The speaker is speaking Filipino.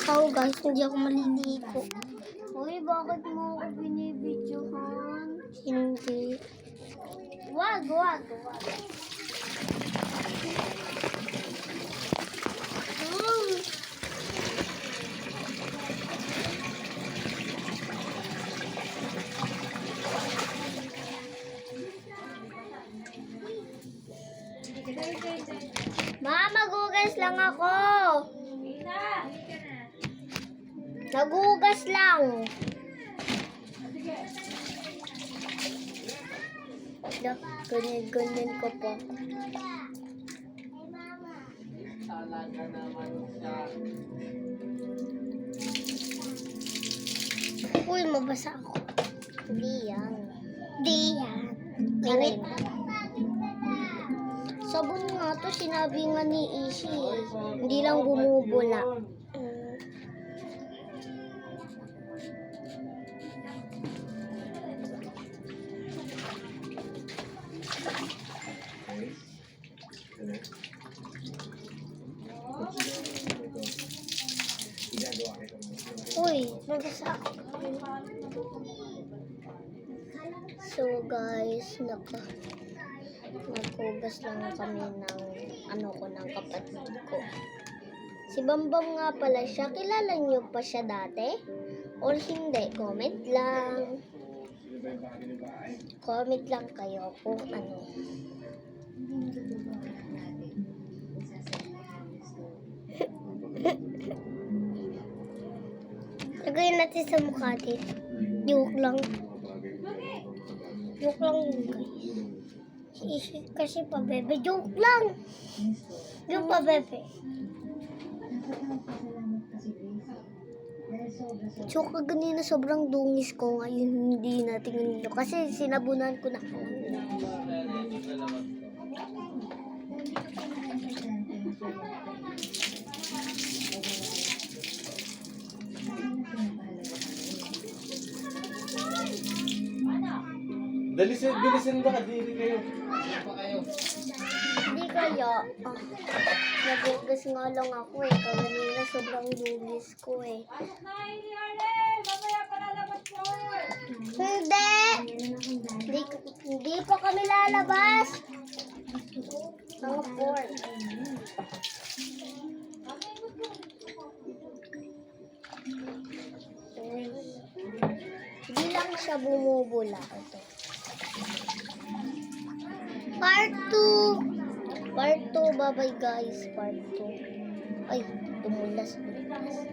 Ikaw guys, hindi ako maliligo. Uy, bakit mo ako binibidyohan? Hindi. Wag. Ma, magugas lang ako. Nagugas lang. Ganyan ko po. Talaga naman siya. Uy, mabasa ako. Hindi yan. Ganit. Sabon nga to, sinabi nga ni Ishi. Hindi lang bumubula. Uy, mabasa ako. So guys, naghugas lang kami ng kapatid ko. Si Bambam nga pala siya. Kilala niyo pa siya dati? Or hindi? Comment lang. Comment lang kayo kung ano. Lagay natin sa mukha din. Joke lang. Joke lang yun guys. Kasi pa bebe, joke lang. Yung pa bebe. So kaganina sobrang dungis ko ngayon hindi natin nilo. Kasi sinabunan ko na. Bilisin ba? Dili kayo. Pa kayo. Hindi kaya. Nagugas nga lang ako eh. Kaganina sobrang dungis ko eh. Hindi pa kami lalabas. Ang 4. Hindi lang siya bumubula. Ito. Part 2. Bye bye guys. Part 2. Ay, tumulas.